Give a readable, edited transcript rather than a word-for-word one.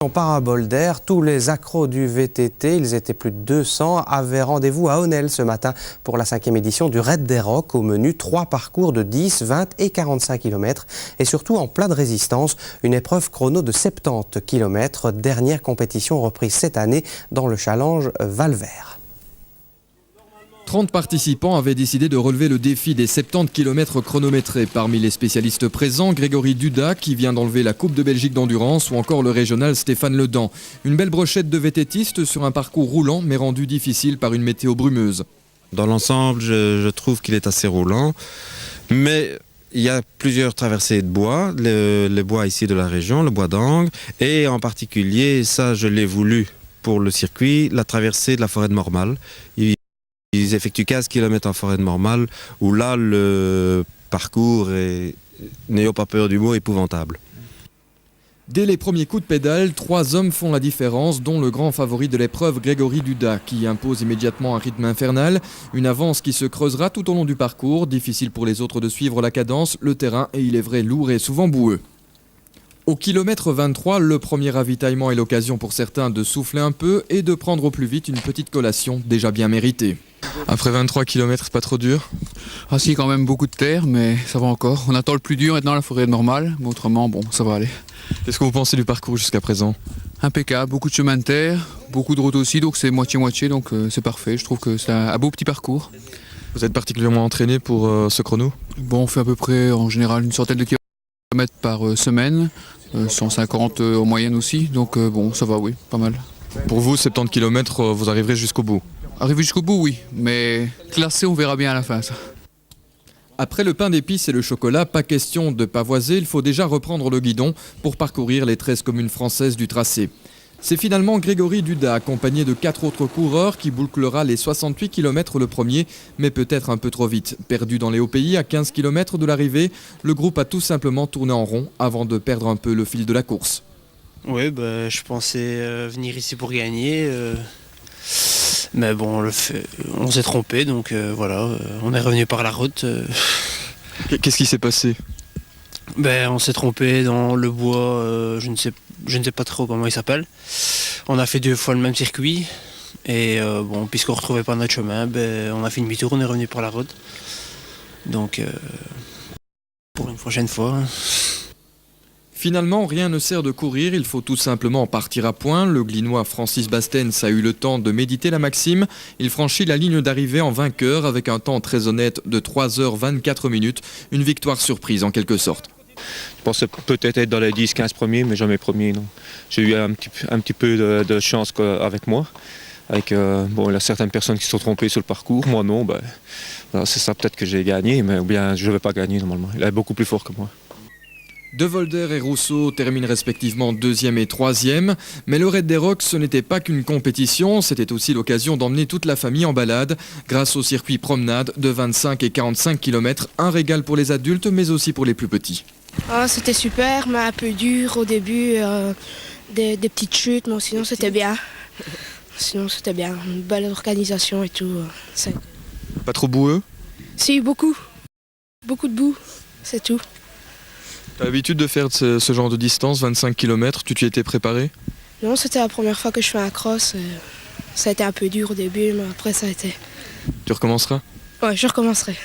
En parabole d'air, tous les accros du VTT, ils étaient plus de 200, avaient rendez-vous à Onel ce matin pour la 5e édition du Raid des Rocs. Au menu, 3 parcours de 10, 20 et 45 km. Et surtout en plein de résistance, une épreuve chrono de 70 km. Dernière compétition reprise cette année dans le challenge Val-Vert. 30 participants avaient décidé de relever le défi des 70 km chronométrés. Parmi les spécialistes présents, Grégory Duda qui vient d'enlever la Coupe de Belgique d'endurance ou encore le régional Stéphane Ledan. Une belle brochette de VTTistes sur un parcours roulant mais rendu difficile par une météo brumeuse. Dans l'ensemble, je trouve qu'il est assez roulant, mais il y a plusieurs traversées de bois, le bois ici de la région, le bois d'Angles, et en particulier, ça je l'ai voulu pour le circuit, la traversée de la forêt de Mormal. Ils effectuent 15 km en forêt de Mormal, où là, le parcours est, n'ayons pas peur du mot, épouvantable. Dès les premiers coups de pédale, 3 hommes font la différence, dont le grand favori de l'épreuve, Grégory Duda, qui impose immédiatement un rythme infernal. Une avance qui se creusera tout au long du parcours. Difficile pour les autres de suivre la cadence, le terrain est, il est vrai, lourd et souvent boueux. Au kilomètre 23, le premier ravitaillement est l'occasion pour certains de souffler un peu et de prendre au plus vite une petite collation déjà bien méritée. Après 23 km, c'est pas trop dur? Ah si, quand même beaucoup de terre, mais ça va encore. On attend le plus dur maintenant, la forêt normale, mais autrement, bon, ça va aller. Qu'est-ce que vous pensez du parcours jusqu'à présent? Impeccable, beaucoup de chemin de terre, beaucoup de route aussi, donc c'est moitié-moitié, donc c'est parfait. Je trouve que c'est un beau petit parcours. Vous êtes particulièrement entraîné pour ce chrono? Bon, on fait à peu près, en général, une centaine de kilomètres par semaine, 150 en moyenne aussi, donc bon, ça va, oui, pas mal. Pour vous, 70 km, vous arriverez jusqu'au bout? Arriver jusqu'au bout, oui, mais classé, on verra bien à la fin, ça. Après le pain d'épices et le chocolat, pas question de pavoiser, il faut déjà reprendre le guidon pour parcourir les 13 communes françaises du tracé. C'est finalement Grégory Duda, accompagné de 4 autres coureurs, qui bouclera les 68 km le premier, mais peut-être un peu trop vite. Perdu dans les hauts pays, à 15 km de l'arrivée, le groupe a tout simplement tourné en rond avant de perdre un peu le fil de la course. Oui, je pensais venir ici pour gagner. Mais bon, on s'est trompé, donc voilà, on est revenu par la route. Qu'est-ce qui s'est passé? On s'est trompé dans le bois, je ne sais pas trop comment il s'appelle. On a fait 2 fois le même circuit, et bon, puisqu'on ne retrouvait pas notre chemin, on a fait demi-tour, on est revenu par la route. Donc, pour une prochaine fois. Finalement, rien ne sert de courir, il faut tout simplement partir à point. Le Glinois Francis Bastens a eu le temps de méditer la maxime. Il franchit la ligne d'arrivée en vainqueur avec un temps très honnête de 3h24 minutes. Une victoire surprise en quelque sorte. Je pensais peut-être être dans les 10-15 premiers, mais jamais premier. Non. J'ai eu un petit peu de chance avec moi. Avec, bon, il y a certaines personnes qui se sont trompées sur le parcours. Moi non, c'est ça peut-être que j'ai gagné, mais ou bien je ne vais pas gagner normalement. Il est beaucoup plus fort que moi. De Volder et Rousseau terminent respectivement 2e et 3e, mais le Raid des Rocs, ce n'était pas qu'une compétition, c'était aussi l'occasion d'emmener toute la famille en balade grâce au circuit promenade de 25 et 45 km, un régal pour les adultes mais aussi pour les plus petits. Oh, c'était super, mais un peu dur au début, des petites chutes, mais sinon c'était bien. Sinon c'était bien, une belle organisation et tout. Pas trop boueux? Si, beaucoup. Beaucoup de boue, c'est tout. T'as l'habitude de faire ce genre de distance, 25 km, tu t'y étais préparé? Non, c'était la première fois que je fais un cross. Ça a été un peu dur au début, mais après ça a été... Tu recommenceras? Ouais, je recommencerai.